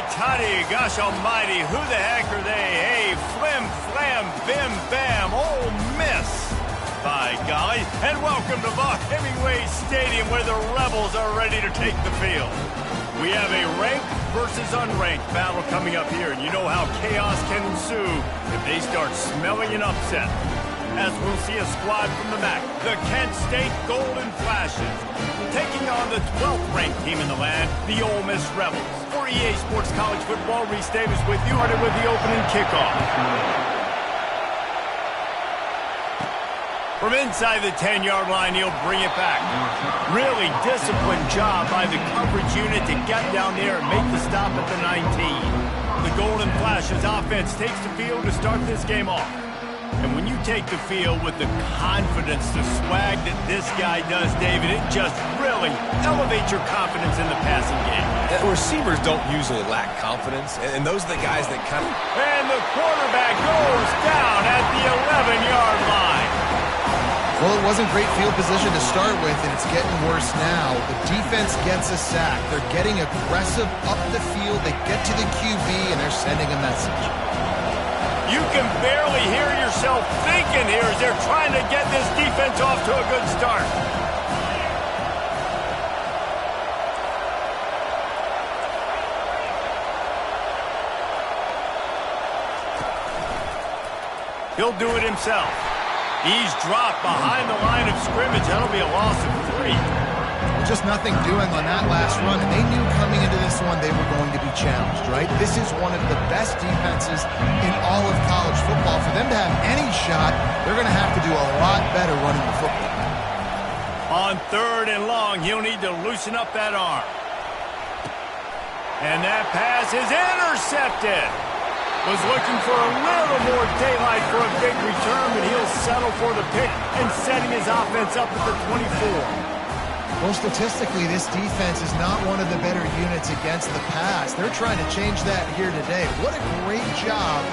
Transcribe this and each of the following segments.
tutty, gosh almighty, who the heck are they? Hey, flim, flam, bim, bam, Ole Miss. By golly, and welcome to Buck Hemingway Stadium where the Rebels are ready to take the field. We have a ranked versus unranked battle coming up here, and you know how chaos can ensue if they start smelling an upset. As we'll see a squad from the MAC, the Kent State Golden Flashes, taking on the 12th ranked team in the land, the Ole Miss Rebels. For EA Sports College Football, Reese Davis with you, started with the opening kickoff. From inside the 10-yard line, he'll bring it back. Really disciplined job by the coverage unit to get down there and make the stop at the 19. The Golden Flashes offense takes the field to start this game off. And when you take the field with the confidence, the swag that this guy does, David, it just really elevates your confidence in the passing game. Receivers don't usually lack confidence, and those are the guys that kind of... And the quarterback goes down at the 11-yard line. Well, it wasn't great field position to start with, and it's getting worse now. The defense gets a sack. They're getting aggressive up the field. They get to the QB, and they're sending a message. You can barely hear yourself thinking here as they're trying to get this defense off to a good start. He'll do it himself. He's dropped behind the line of scrimmage. That'll be a loss of 3. Just nothing doing on that last run, and they knew coming into this one they were going to be challenged, right? This is one of the best defenses in all of college football. For them to have any shot, they're going to have to do a lot better running the football. On 3rd and long, he'll need to loosen up that arm. And that pass is intercepted. Was looking for a little more daylight for a big return, but he'll settle for the pick and setting his offense up at the 24. Well, statistically, this defense is not one of the better units against the pass. They're trying to change that here today. What a great job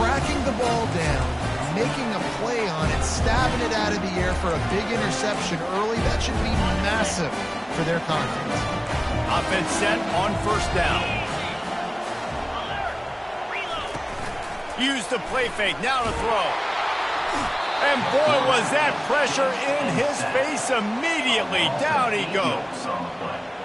tracking the ball down, making a play on it, stabbing it out of the air for a big interception early. That should be massive for their confidence. Offense set on 1st down. Use the play fake, now to throw. And boy, was that pressure in his face immediately. Down he goes.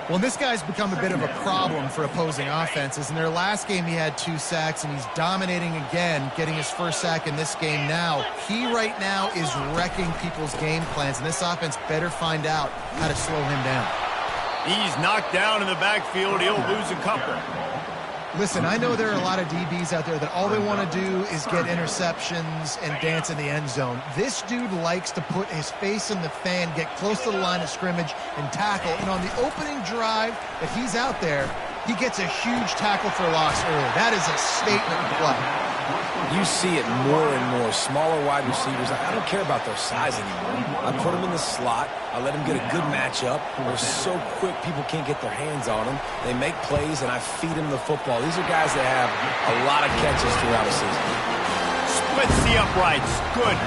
Well, this guy's become a bit of a problem for opposing offenses. In their last game, he had 2 sacks, and he's dominating again, getting his 1st sack in this game now. He right now is wrecking people's game plans, and this offense better find out how to slow him down. He's knocked down in the backfield. He'll lose a couple. Listen, I know there are a lot of DBs out there that all they want to do is get interceptions and dance in the end zone. This dude likes to put his face in the fan, get close to the line of scrimmage, and tackle. And on the opening drive that he's out there, he gets a huge tackle for loss early. That is a statement play. You see it more and more. Smaller wide receivers, I don't care about their size anymore. I put them in the slot. I let them get a good matchup. They're so quick, people can't get their hands on them. They make plays, and I feed them the football. These are guys that have a lot of catches throughout a season. Splits the uprights. Good.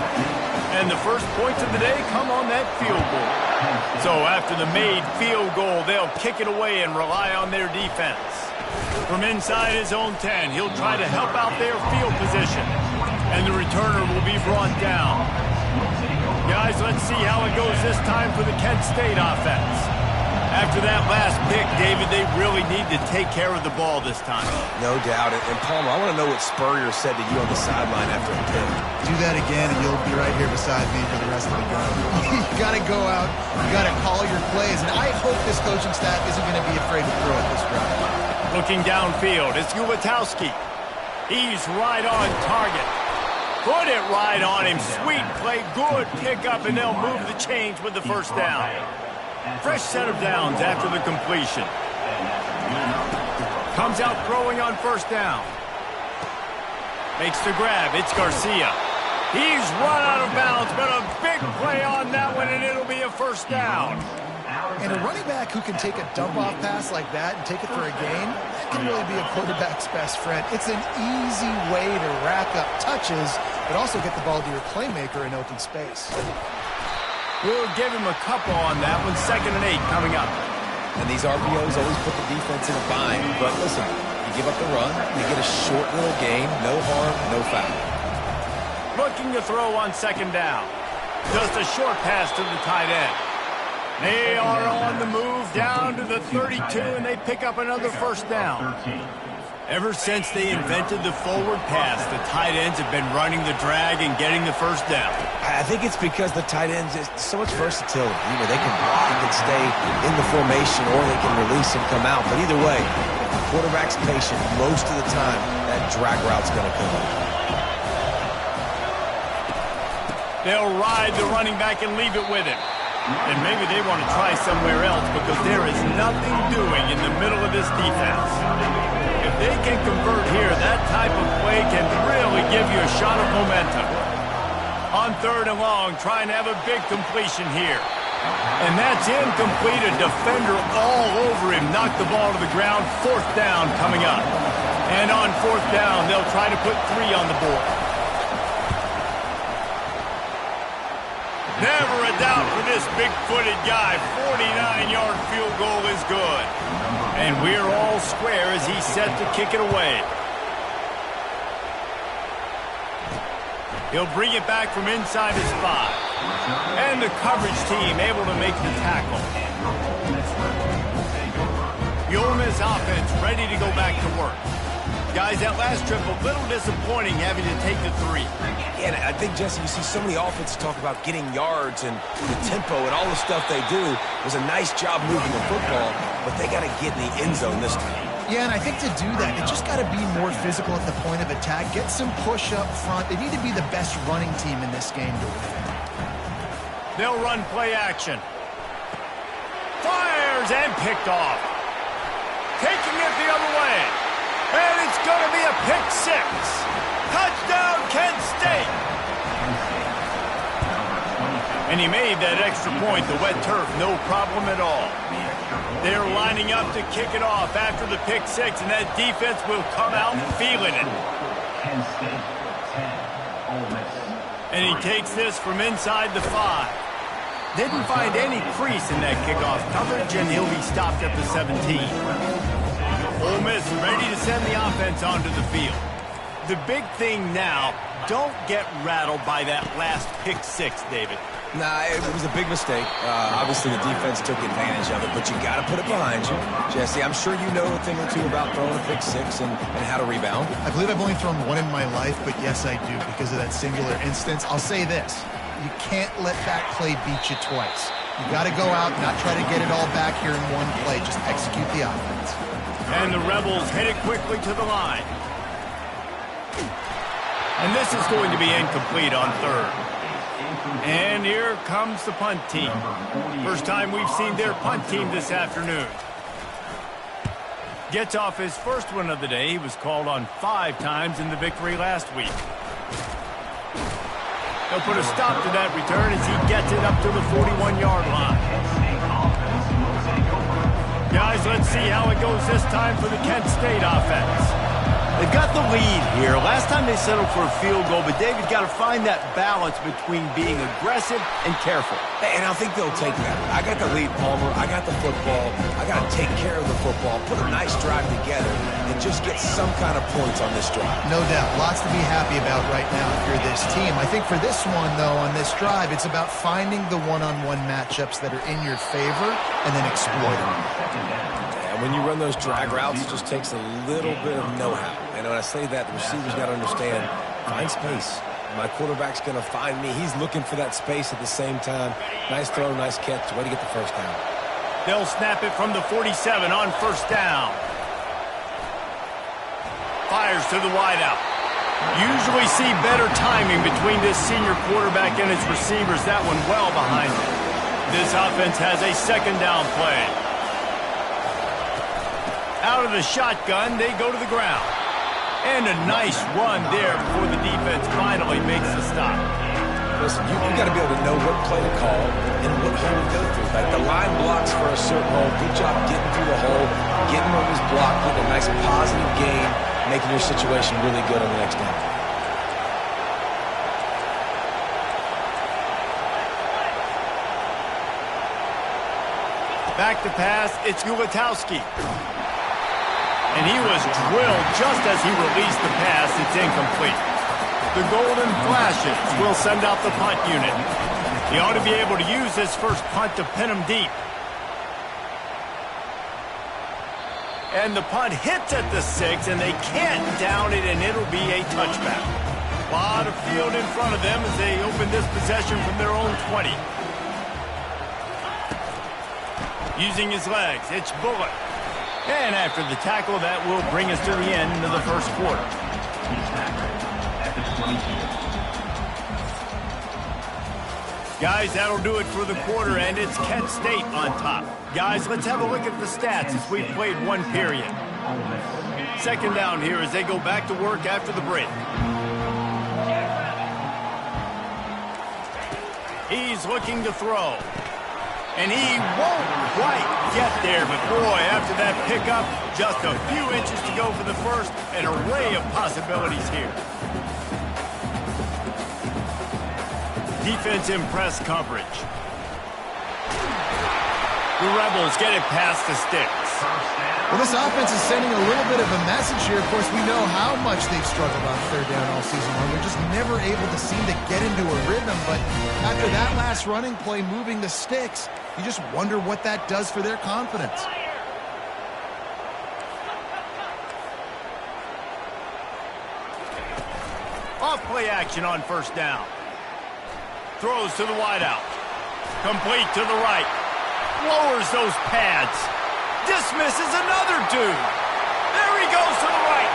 And the first points of the day come on that field goal. So after the made field goal, they'll kick it away and rely on their defense. From inside his own 10, he'll try to help out their field position. And the returner will be brought down. Guys, let's see how it goes this time for the Kent State offense. After that last pick, David, they really need to take care of the ball this time. No doubt. And Palmer, I want to know what Spurrier said to you on the sideline after a pick. Do that again, and you'll be right here beside me for the rest of the game. You got to go out. You got to call your plays. And I hope this coaching staff isn't going to be afraid to throw at this drive. Looking downfield, it's Ulatowski. He's right on target. Put it right on him. Sweet play, good pickup, and they'll move the chains with the 1st down. Fresh set of downs after the completion. Comes out throwing on 1st down. Makes the grab. It's Garcia. He's run out of bounds, but a big play on that one, and it'll be a 1st down. And a running back who can take a dump-off pass like that and take it for a gain, that can really be a quarterback's best friend. It's an easy way to rack up touches, but also get the ball to your playmaker in open space. We'll give him a couple on that one. 2nd and 8 coming up. And these RPOs always put the defense in a bind. But listen, you You give up the run, you get a short little gain, no harm, no foul. Looking to throw on second down. Just a short pass to the tight end. They are on the move down to the 32, and they pick up another first down. Ever since they invented the forward pass, the tight ends have been running the drag and getting the first down. I think it's because the tight ends is so much versatility. You know, they can block and stay in the formation, or they can release and come out. But either way, if the quarterback's patient, most of the time, that drag route's going to come up. They'll ride the running back and leave it with him. And maybe they want to try somewhere else because there is nothing doing in the middle of this defense. If they can convert here, that type of play can really give you a shot of momentum. On third and long, trying to have a big completion here. And that's incomplete. A defender all over him. Knocked the ball to the ground. Fourth down coming up. And on fourth down, they'll try to put 3 on the board. Never a doubt for this big-footed guy. 49-yard field goal is good. And we're all square as he's set to kick it away. He'll bring it back from inside his 5. And the coverage team able to make the tackle. The Ole Miss offense ready to go back to work. Guys, that last trip a little disappointing having to take the 3. Yeah, and I think, Jesse, you see so many offenses talk about getting yards and the tempo and all the stuff they do. It was a nice job moving the football, but they got to get in the end zone this time. Yeah, and I think to do that, it just got to be more physical at the point of attack. Get some push up front. They need to be the best running team in this game to win. They'll run play action. Fires and picked off. Taking it the other way. And it's going to be a pick 6. Touchdown, Kent State. And he made that extra point, the wet turf, no problem at all. They're lining up to kick it off after the pick 6, and that defense will come out feeling it. And he takes this from inside the 5. Didn't find any crease in that kickoff coverage, and he'll be stopped at the 17. Ole Miss ready to send the offense onto the field. The big thing now, don't get rattled by that last pick 6, David. Nah, it was a big mistake. Obviously, the defense took advantage of it, but you got to put it behind you. Jesse, I'm sure you know a thing or two about throwing a pick 6 and how to rebound. I believe I've only thrown 1 in my life, but yes, I do because of that singular instance. I'll say this. You can't let that play beat you twice. You got to go out, not try to get it all back here in one play. Just execute the offense. And the Rebels head it quickly to the line. And this is going to be incomplete on third. And here comes the punt team. First time we've seen their punt team this afternoon. Gets off his first one of the day. He was called on 5 times in the victory last week. He'll put a stop to that return as he gets it up to the 41-yard line. Guys, let's see how it goes this time for the Kent State offense. They've got the lead here. Last time they settled for a field goal, but David got to find that balance between being aggressive and careful. And I think they'll take that. I got the lead, Palmer. I got the football. I got to take care of the football, put a nice drive together, and just get some kind of points on this drive. No doubt. Lots to be happy about right now if you're this team. I think for this one, though, on this drive, it's about finding the one-on-one matchups that are in your favor and then exploiting them. When you run those drag routes, it just takes a little bit of know-how. And when I say that, the receiver's got to understand, find space. My quarterback's going to find me. He's looking for that space at the same time. Nice throw, nice catch. Way to get the first down. They'll snap it from the 47 on first down. Fires to the wideout. Usually see better timing between this senior quarterback and his receivers. That one well behind him. This offense has a second down play. Out of the shotgun, they go to the ground. And a nice run there before the defense finally makes the stop. Listen, you got to be able to know what play to call and what hole to go through. Like the line blocks for a certain hole. Good job getting through the hole, getting what was blocked, getting a nice positive gain, making your situation really good on the next down. Back to pass, it's Ulatowski. And he was drilled just as he released the pass. It's incomplete. The golden flashes will send out the punt unit. He ought to be able to use this first punt to pin him deep. And the punt hits at the 6, and they can't down it, and it'll be a touchback. A lot of field in front of them as they open this possession from their own 20. Using his legs, it's Bullock. And after the tackle, that will bring us to the end of the first quarter. Guys, that'll do it for the quarter, and it's Kent State on top. Guys, let's have a look at the stats as we've played one period. Second down here as they go back to work after the break. He's looking to throw. And he won't quite get there, but boy, after that pickup, just a few inches to go for the first, an array of possibilities here. Defense in press coverage. The Rebels get it past the sticks. Well, this offense is sending a little bit of a message here. Of course, we know how much they've struggled on third down all season long. They're just never able to seem to get into a rhythm. But after that last running play, moving the sticks, you just wonder what that does for their confidence. Off play action on first down. Throws to the wideout. Complete to the right. Lowers those pads. Dismisses another dude. There he goes to the right.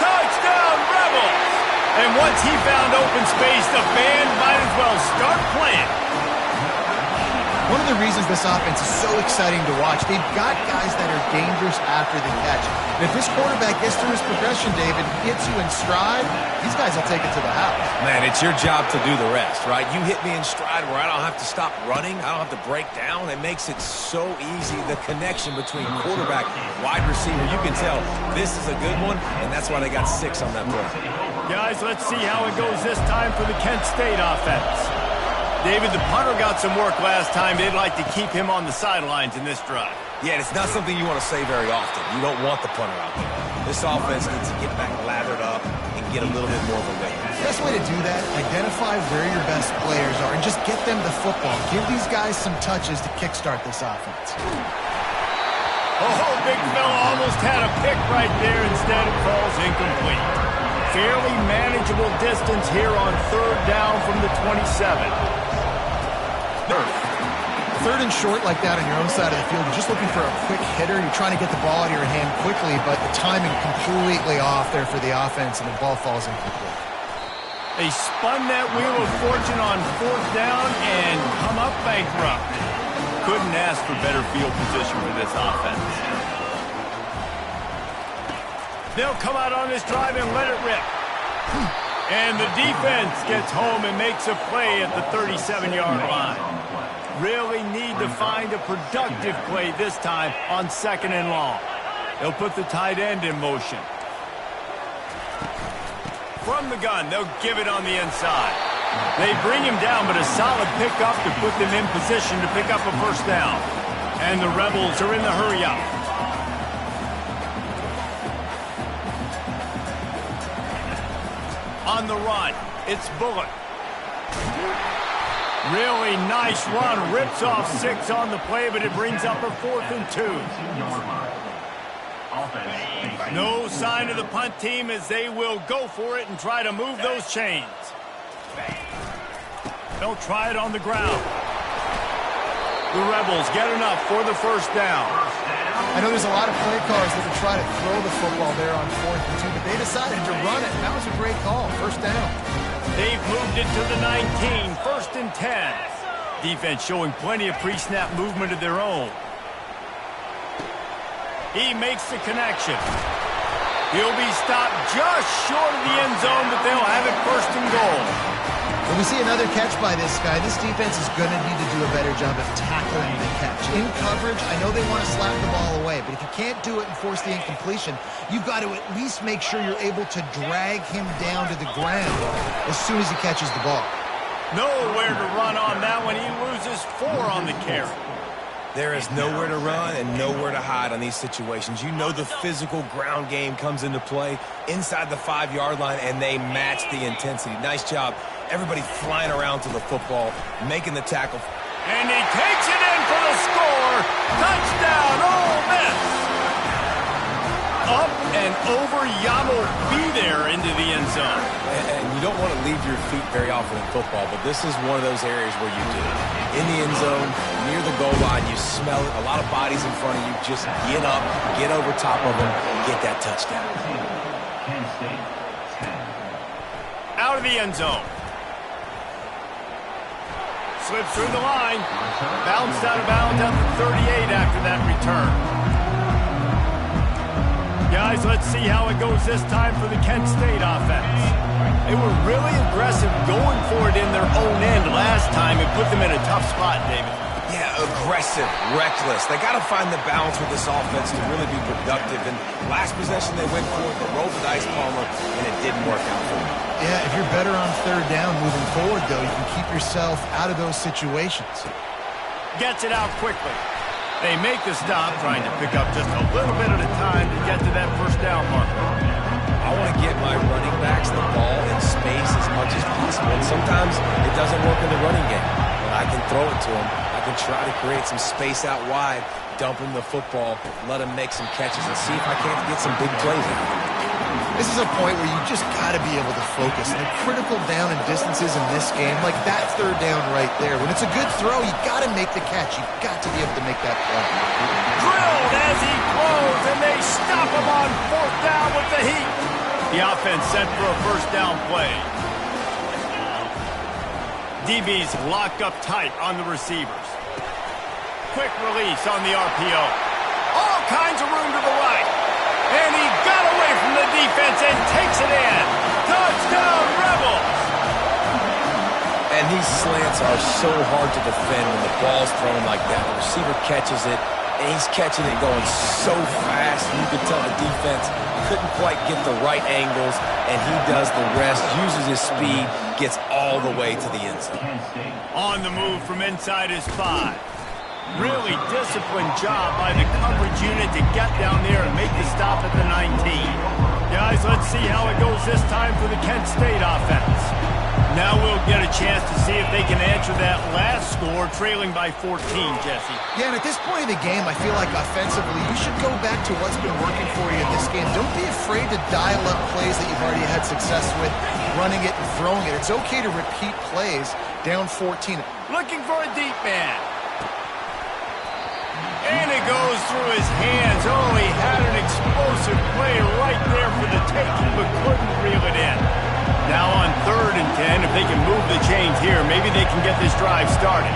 Touchdown, Rebels! And once he found open space, the band might as well start playing. One of the reasons this offense is so exciting to watch, they've got guys that are dangerous after the catch. And if this quarterback gets through his progression, David, gets you in stride, these guys will take it to the house. Man, it's your job to do the rest, right? You hit me in stride where I don't have to stop running. I don't have to break down. It makes it so easy. The connection between quarterback and wide receiver, you can tell this is a good one, and that's why they got 6 on that play. Guys, let's see how it goes this time for the Kent State offense. David, the punter got some work last time. They'd like to keep him on the sidelines in this drive. Yeah, it's not something you want to say very often. You don't want the punter out there. This offense needs to get back lathered up and get a little bit more of a lift. The best way to do that, identify where your best players are and just get them the football. Give these guys some touches to kickstart this offense. Oh, big fella almost had a pick right there. Instead, it falls incomplete. Fairly manageable distance here on third down from the 27. Third and short like that on your own side of the field, you're just looking for a quick hitter. You're trying to get the ball out of your hand quickly, but the timing completely off there for the offense, and the ball falls incomplete. They spun that wheel of fortune on fourth down and come up bankrupt. Couldn't ask for better field position for this offense. They'll come out on this drive and let it rip. And the defense gets home and makes a play at the 37-yard line. Really need to find a productive play this time on second and long. They'll put the tight end in motion. From the gun, they'll give it on the inside. They bring him down, but a solid pickup to put them in position to pick up a first down. And the Rebels are in the hurry-up. On the run, it's Bullock. Really nice run. Rips off 6 on the play, but it brings up a 4th and 2. No sign of the punt team as they will go for it and try to move those chains. They'll try it on the ground. The Rebels get enough for the first down. I know there's a lot of play callers that would try to throw the football there on 4th and 2, but they decided to run it. That was a great call. First down. They've moved it to the 19, 1st and 10. Defense showing plenty of pre-snap movement of their own. He makes the connection. He'll be stopped just short of the end zone, but they'll have it 1st and goal. When we see another catch by this guy, this defense is going to need to do a better job of tackling the catch. In coverage, I know they want to slap the ball away, but if you can't do it and force the incompletion, you've got to at least make sure you're able to drag him down to the ground as soon as he catches the ball. Nowhere to run on that one. He loses 4 on the carry. There is nowhere to run and nowhere to hide on these situations. You know the physical ground game comes into play inside the 5-yard line, and they match the intensity. Nice job. Everybody flying around to the football, making the tackle. And he takes it in for the score. Touchdown, Ole Miss. Up and over, Yamo be there into the end zone. And you don't want to leave your feet very often in football, but this is one of those areas where you do. In the end zone, near the goal line, you smell it. A lot of bodies in front of you. Just get up, get over top of them, get that touchdown. Out of the end zone. Slips through the line. Bounced out of bounds at the 38 after that return. Guys, let's see how it goes this time for the Kent State offense. They were really aggressive going for it in their own end last time. It put them in a tough spot, David. Yeah, aggressive, reckless. They got to find the balance with this offense to really be productive. And last possession they went for it, they rolled the dice, Palmer, and it didn't work out for them. Yeah, if you're better on third down moving forward, though, you can keep yourself out of those situations. Gets it out quickly. They make the stop, trying to pick up just a little bit at a time to get to that first down marker. I want to get my running backs the ball in space as much as possible. And sometimes it doesn't work in the running game. But I can throw it to them. I can try to create some space out wide, dump him the football, let him make some catches, and see if I can't get some big plays out of him. This is a point where you just got to be able to focus. And the critical down and distances in this game, like that third down right there, when it's a good throw, you got to make the catch. You've got to be able to make that play. Drilled as he throws, and they stop him on fourth down with the heat. The offense set for a first down play. DB's locked up tight on the receivers. Quick release on the RPO. All kinds of room to the right. And he got away from the defense and takes it in. Touchdown, Rebels! And these slants are so hard to defend when the ball's thrown like that. The receiver catches it, and he's catching it going so fast. You could tell the defense couldn't quite get the right angles, and he does the rest, uses his speed, gets all the way to the end zone. On the move from inside his 5. Really disciplined job by the coverage unit to get down there and make the stop at the 19. Guys, let's see how it goes this time for the Kent State offense. Now we'll get a chance to see if they can answer that last score, trailing by 14, Jesse. Yeah, and at this point in the game, I feel like offensively, you should go back to what's been working for you in this game. Don't be afraid to dial up plays that you've already had success with, running it and throwing it. It's okay to repeat plays down 14. Looking for a deep man. And it goes through his hands. Oh, he had an explosive play right there for the taking, but couldn't reel it in. Now on 3rd and 10, if they can move the chains here, maybe they can get this drive started.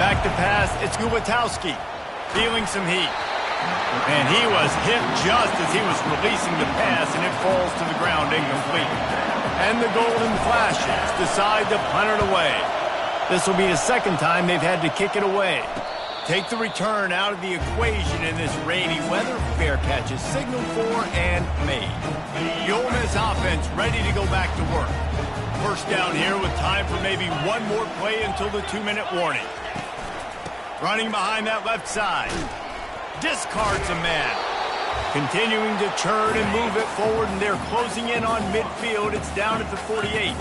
Back to pass, it's Gulatowski, feeling some heat. And he was hit just as he was releasing the pass, and it falls to the ground incomplete. And the Golden Flashes decide to punt it away. This will be the second time they've had to kick it away. Take the return out of the equation in this rainy weather. Fair catch is signaled for and made. The Ole Miss offense ready to go back to work. First down here with time for maybe one more play until the 2-minute warning. Running behind that left side. Discards a man. Continuing to turn and move it forward, and they're closing in on midfield. It's down at the 48.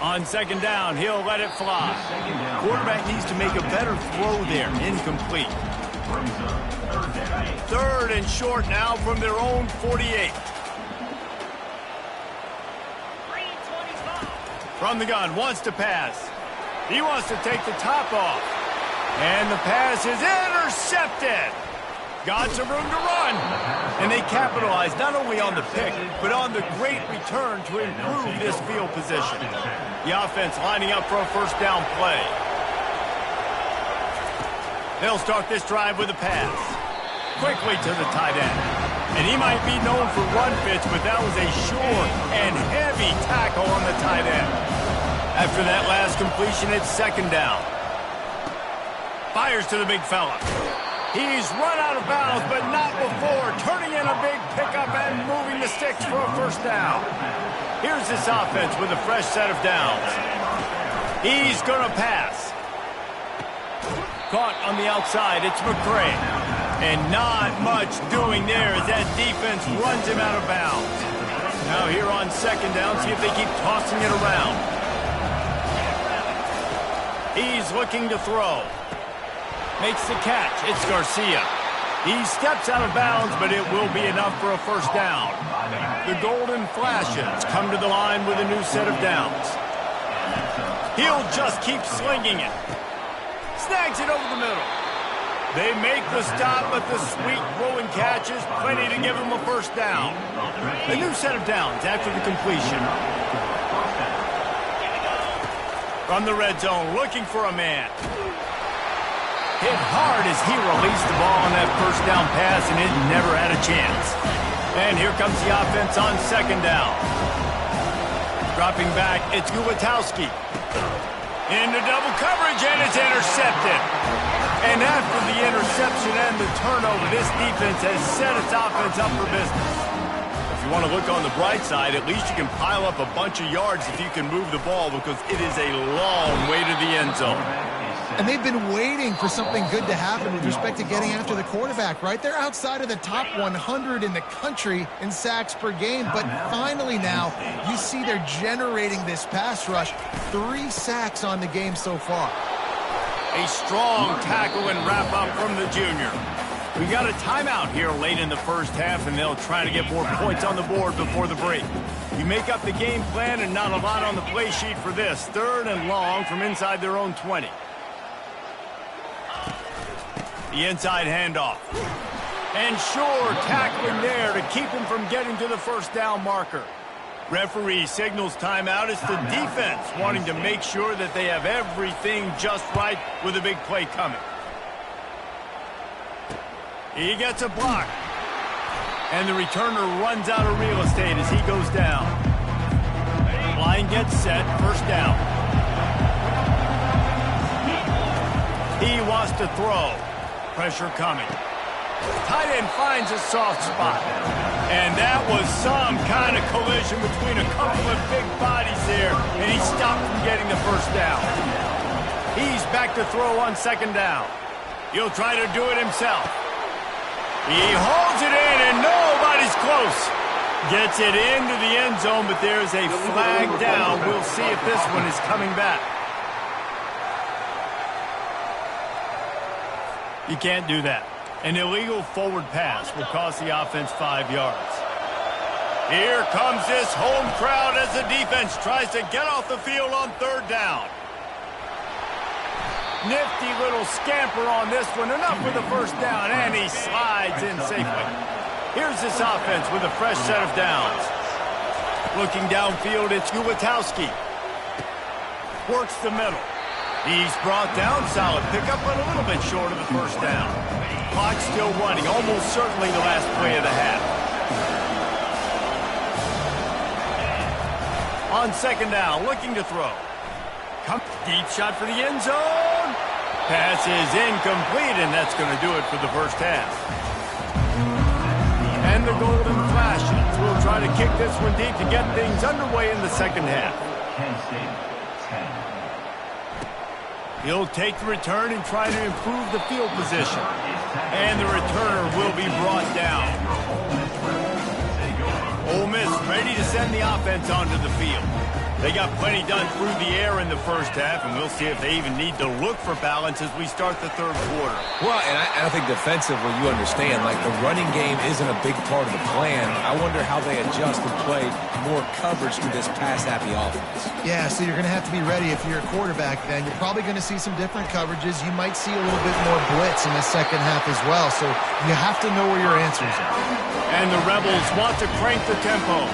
On 2nd down, he'll let it fly. Quarterback needs to make a better throw there. Incomplete. 3rd and short now from their own 48. From the gun, wants to pass. He wants to take the top off. And the pass is intercepted. Got some room to run. And they capitalize not only on the pick, but on the great return to improve this field position. The offense lining up for a first down play. They'll start this drive with a pass. Quickly to the tight end. And he might be known for run fits, but that was a sure and heavy tackle on the tight end. After that last completion, it's 2nd down. Fires to the big fella. He's run out of bounds, but not before turning in a big pickup and moving the sticks for a first down. Here's this offense with a fresh set of downs. He's going to pass. Caught on the outside, it's McCray. And not much doing there as that defense runs him out of bounds. Now here on second down, see if they keep tossing it around. He's looking to throw. Makes the catch. It's Garcia. He steps out of bounds, but it will be enough for a first down. The Golden Flashes come to the line with a new set of downs. He'll just keep slinging it. Snags it over the middle. They make the stop, but the sweet rolling catch is plenty to give them a first down. A new set of downs after the completion. From the red zone, looking for a man. Hit hard as he released the ball on that first down pass, and it never had a chance. And here comes the offense on second down. Dropping back, it's Gutowski. Into double coverage, and it's intercepted. And after the interception and the turnover, this defense has set its offense up for business. If you want to look on the bright side, at least you can pile up a bunch of yards if you can move the ball, because it is a long way to the end zone. And they've been waiting for something good to happen with respect to getting after the quarterback, right? They're outside of the top 100 in the country in sacks per game, but finally now you see they're generating this pass rush. 3 sacks on the game so far. A strong tackle and wrap-up from the junior. We got a timeout here late in the first half, and they'll try to get more points on the board before the break. You make up the game plan and not a lot on the play sheet for this. 3rd and long from inside their own 20. The inside handoff. And sure, tackling there to keep him from getting to the first down marker. Referee signals timeout. It's the defense wanting to make sure that they have everything just right with a big play coming. He gets a block. And the returner runs out of real estate as he goes down. Line gets set, first down. He wants to throw. Pressure coming. Tight end finds a soft spot. And that was some kind of collision between a couple of big bodies there, and he stopped from getting the first down. He's back to throw on second down. He'll try to do it himself. He holds it in, and nobody's close. Gets it into the end zone, but there's a flag down. We'll see if this one is coming back. You can't do that. An illegal forward pass will cost the offense 5 yards. Here comes this home crowd as the defense tries to get off the field on third down. Nifty little scamper on this one. Enough for the first down, and he slides in safely. Here's this offense with a fresh set of downs. Looking downfield, it's Gutowski. Works the middle. He's brought down, solid pickup, but a little bit short of the first down. Clock still running, almost certainly the last play of the half. On second down, looking to throw. Deep shot for the end zone. Pass is incomplete, and that's going to do it for the first half. And the Golden Flashes will try to kick this one deep to get things underway in the second half. He'll take the return and try to improve the field position. And the returner will be brought down. Ole Miss ready to send the offense onto the field. They got plenty done through the air in the first half, and we'll see if they even need to look for balance as we start the third quarter. Well, and I think defensively, you understand, like the running game isn't a big part of the plan. I wonder how they adjust and play more coverage to this pass-happy offense. Yeah, so you're going to have to be ready if you're a quarterback then. You're probably going to see some different coverages. You might see a little bit more blitz in the second half as well, so you have to know where your answers are. And the Rebels want to crank the tempo.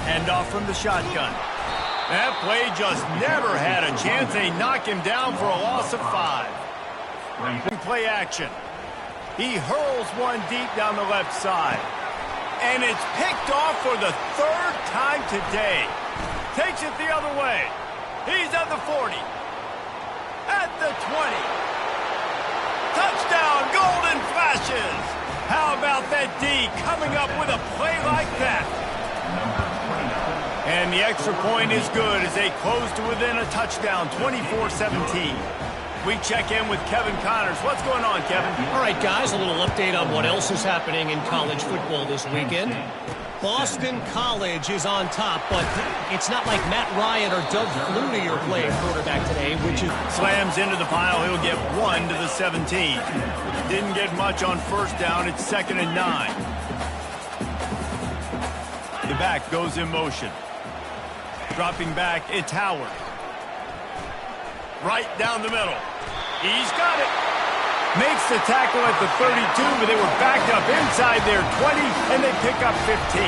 Handoff from the shotgun. That play just never had a chance. They knock him down for a loss of 5. Play action. He hurls one deep down the left side. And it's picked off for the 3rd time today. Takes it the other way. He's at the 40. At the 20. Touchdown, Golden Flashes. How about that D coming up with a play like that? And the extra point is good as they close to within a touchdown, 24-17. We check in with Kevin Connors. What's going on, Kevin? All right, guys, a little update on what else is happening in college football this weekend. Boston College is on top, but it's not like Matt Ryan or Doug Flutie are playing quarterback today, which is... Slams into the pile. He'll get 1 to the 17. Didn't get much on first down. It's 2nd and 9. The back goes in motion. Dropping back, it's Howard. Right down the middle. He's got it. Makes the tackle at the 32, but they were backed up inside their 20, and they pick up 15.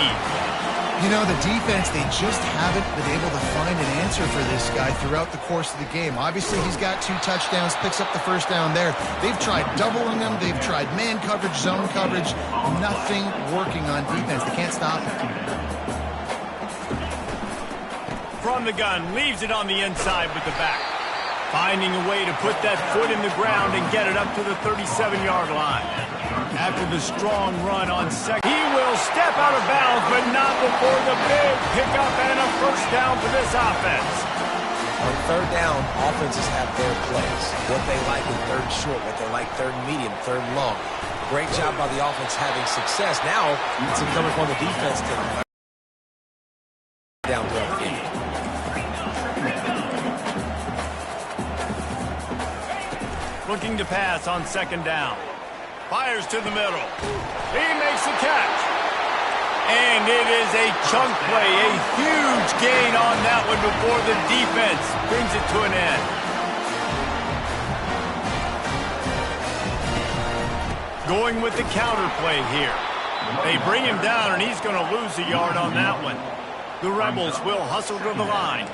You know, the defense, they just haven't been able to find an answer for this guy throughout the course of the game. Obviously, he's got 2 touchdowns, picks up the first down there. They've tried doubling him. They've tried man coverage, zone coverage. Nothing working on defense. They can't stop it. From the gun, leaves it on the inside with the back. Finding a way to put that foot in the ground and get it up to the 37-yard line. After the strong run on second, he will step out of bounds, but not before the big pickup and a first down for this offense. On third down, offenses have their plays. What they like in third short, what they like third medium, third long. Great job by the offense having success. Now, it's incumbent upon the defense to down throughout the game. Looking to pass on second down. Fires to the middle. He makes the catch. And it is a chunk play, a huge gain on that one before the defense brings it to an end. Going with the counter play here. They bring him down, and he's going to lose a yard on that one. The Rebels will hustle to the line.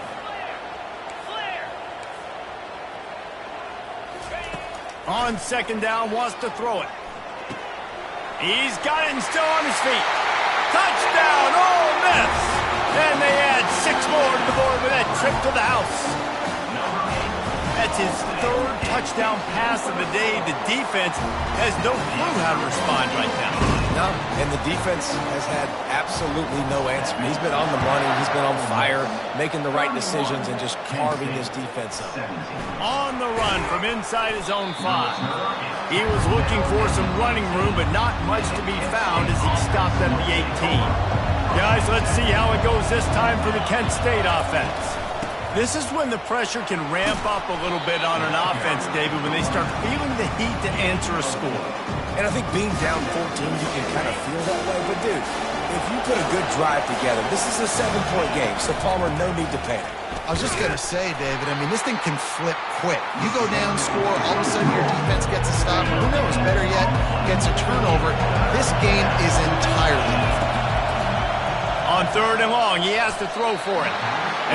On second down, wants to throw it. He's got it and still on his feet. Touchdown, Ole Miss! And they add 6 more to the board with that trip to the house. That's his 3rd touchdown pass of the day. The defense has no clue how to respond right now. No, and the defense has had absolutely no answer. He's been on the money. He's been on fire, making the right decisions and just carving this defense up. On the run from inside his own 5. He was looking for some running room, but not much to be found as he stopped at the 18. Guys, let's see how it goes this time for the Kent State offense. This is when the pressure can ramp up a little bit on an offense, David, when they start feeling the heat to answer a score. And I think being down 14, you can kind of feel that way. But, dude, if you put a good drive together, this is a 7-point game, so Palmer, no need to panic. I was just going to say, David, I mean, this thing can flip quick. You go down, score, all of a sudden your defense gets a stop. Who knows? Better yet, gets a turnover. This game is entirely different. On third and long, he has to throw for it.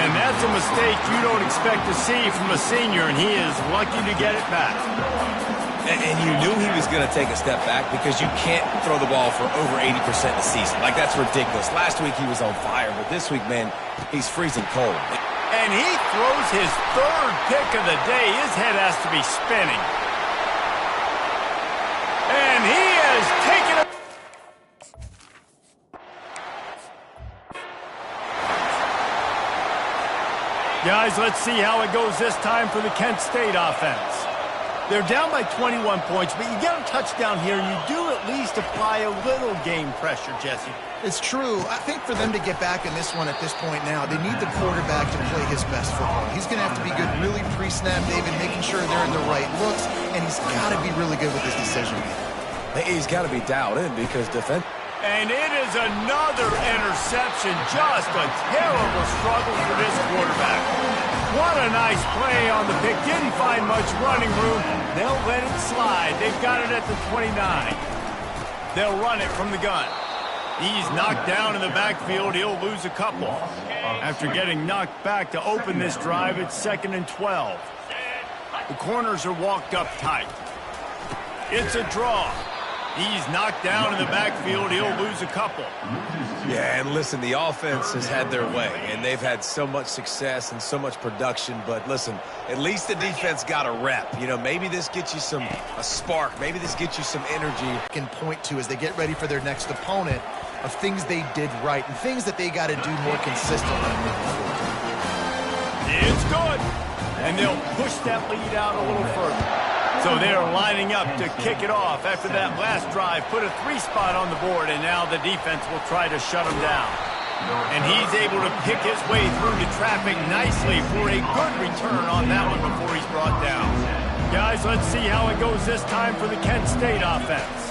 And that's a mistake you don't expect to see from a senior, and he is lucky to get it back. And you knew he was going to take a step back because you can't throw the ball for over 80% of the season. Like, that's ridiculous. Last week he was on fire, but this week, man, he's freezing cold. And he throws his 3rd pick of the day. His head has to be spinning. And he has taken it. Guys, let's see how it goes this time for the Kent State offense. They're down by 21 points, but you get a touchdown here, and you do at least apply a little game pressure, Jesse. It's true. I think for them to get back in this one at this point now, they need the quarterback to play his best football. He's going to have to be good really pre-snap, David, making sure they're in the right looks, and he's got to be really good with his decision making. He's got to be dialed in because defense. And it is another interception. Just a terrible struggle for this quarterback. What a nice play on the pick. Didn't find much running room. They'll let it slide. They've got it at the 29. They'll run it from the gun. He's knocked down in the backfield. He'll lose a couple. After getting knocked back to open this drive, it's 2nd and 12. The corners are walked up tight. It's a draw. He's knocked down in the backfield. He'll lose a couple. Yeah, and listen, the offense has had their way, and they've had so much success and so much production. But listen, at least the defense got a rep. You know, maybe this gets you a spark. Maybe this gets you some energy. Can point to as they get ready for their next opponent. of things they did right and things that they got to do more consistently moving forward. It's good. And they'll push that lead out a little further. So they're lining up to kick it off after that last drive. Put a 3 spot on the board, and now the defense will try to shut them down. And he's able to pick his way through the traffic nicely for a good return on that one before he's brought down. Guys, let's see how it goes this time for the Kent State offense.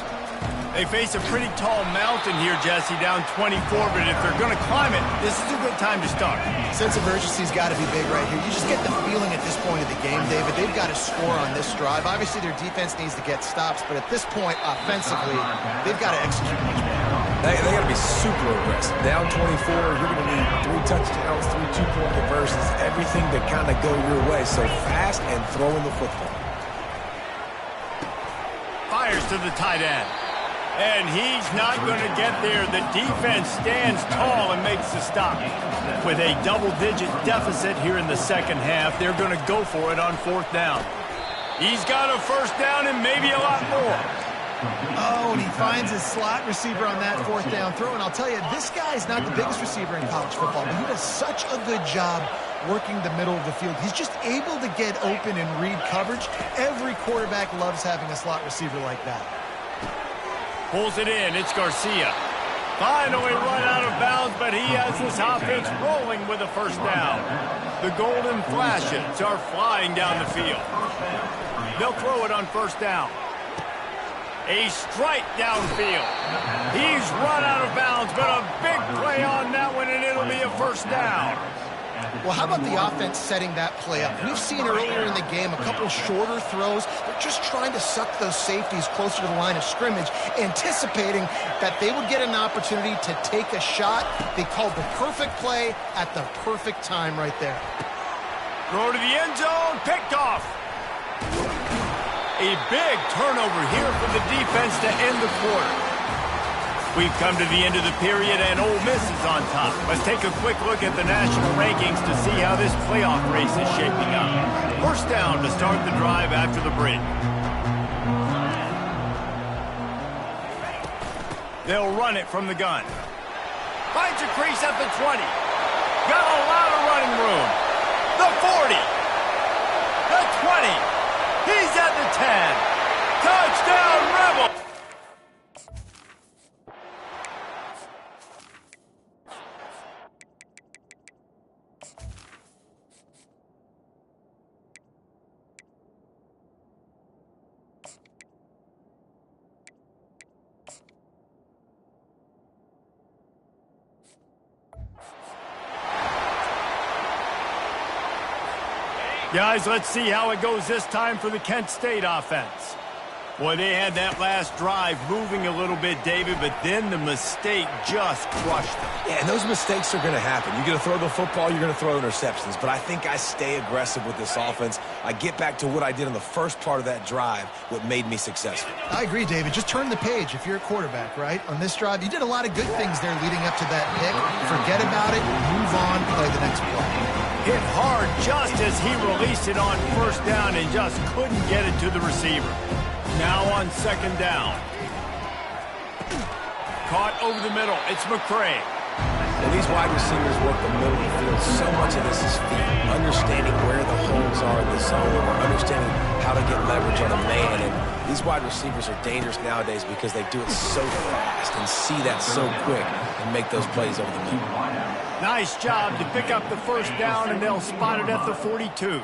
They face a pretty tall mountain here, Jesse, down 24, but if they're going to climb it, this is a good time to start. Sense of urgency's got to be big right here. You just get the feeling at this point of the game, David, they've got to score on this drive. Obviously, their defense needs to get stops, but at this point, offensively, they've got to execute much better. They got to be super aggressive. Down 24, you're going to need 3 touchdowns, 3 2-point conversions, everything to kind of go your way. So fast and throwing the football. Fires to the tight end. And he's not going to get there. The defense stands tall and makes the stop. With a double-digit deficit here in the second half, they're going to go for it on 4th down. He's got a 1st down and maybe a lot more. Oh, and he finds his slot receiver on that 4th down throw. And I'll tell you, this guy's not the biggest receiver in college football, but he does such a good job working the middle of the field. He's just able to get open and read coverage. Every quarterback loves having a slot receiver like that. Pulls it in. It's Garcia. Finally run out of bounds, but he has this offense rolling with a 1st down. The Golden Flashes are flying down the field. They'll throw it on 1st down. A strike downfield. He's run out of bounds, but a big play on that one, and it'll be a 1st down. Well, how about the offense setting that play up? We've seen earlier in the game a couple shorter throws. They're just trying to suck those safeties closer to the line of scrimmage, anticipating that they would get an opportunity to take a shot. They called the perfect play at the perfect time right there. Throw to the end zone, picked off. A big turnover here for the defense to end the quarter. We've come to the end of the period, and Ole Miss is on top. Let's take a quick look at the national rankings to see how this playoff race is shaping up. 1st down to start the drive after the break. They'll run it from the gun. Finds a crease at the 20. Got a lot of running room. The 40. The 20. He's at the 10. Touchdown, Rebels! Guys, let's see how it goes this time for the Kent State offense. Boy, they had that last drive moving a little bit, David, but then the mistake just crushed them. Yeah, and those mistakes are going to happen. You're going to throw the football, you're going to throw interceptions. But I think I stay aggressive with this offense. I get back to what I did in the first part of that drive, what made me successful. I agree, David. Just turn the page if you're a quarterback, right? On this drive, you did a lot of good things there leading up to that pick. Forget about it, move on, play the next play. Hit hard just as he released it on 1st down and just couldn't get it to the receiver. Now on 2nd down. Caught over the middle. It's McCray. Well, these wide receivers work the middle of the field. So much of this is feet, understanding where the holes are in the zone, or understanding how to get leverage on a man. And these wide receivers are dangerous nowadays because they do it so fast and see that so quick and make those plays over the middle. Nice job to pick up the 1st down, and they'll spot it at the 42.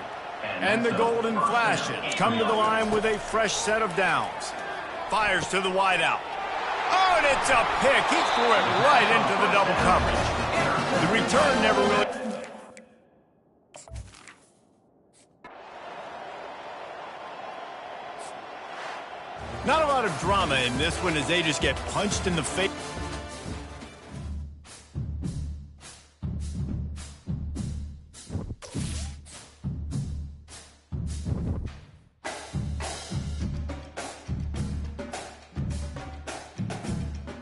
And the Golden Flashes come to the line with a fresh set of downs. Fires to the wideout. Oh, and it's a pick. He threw it right into the double coverage. The return never really... Not a lot of drama in this one as they just get punched in the face.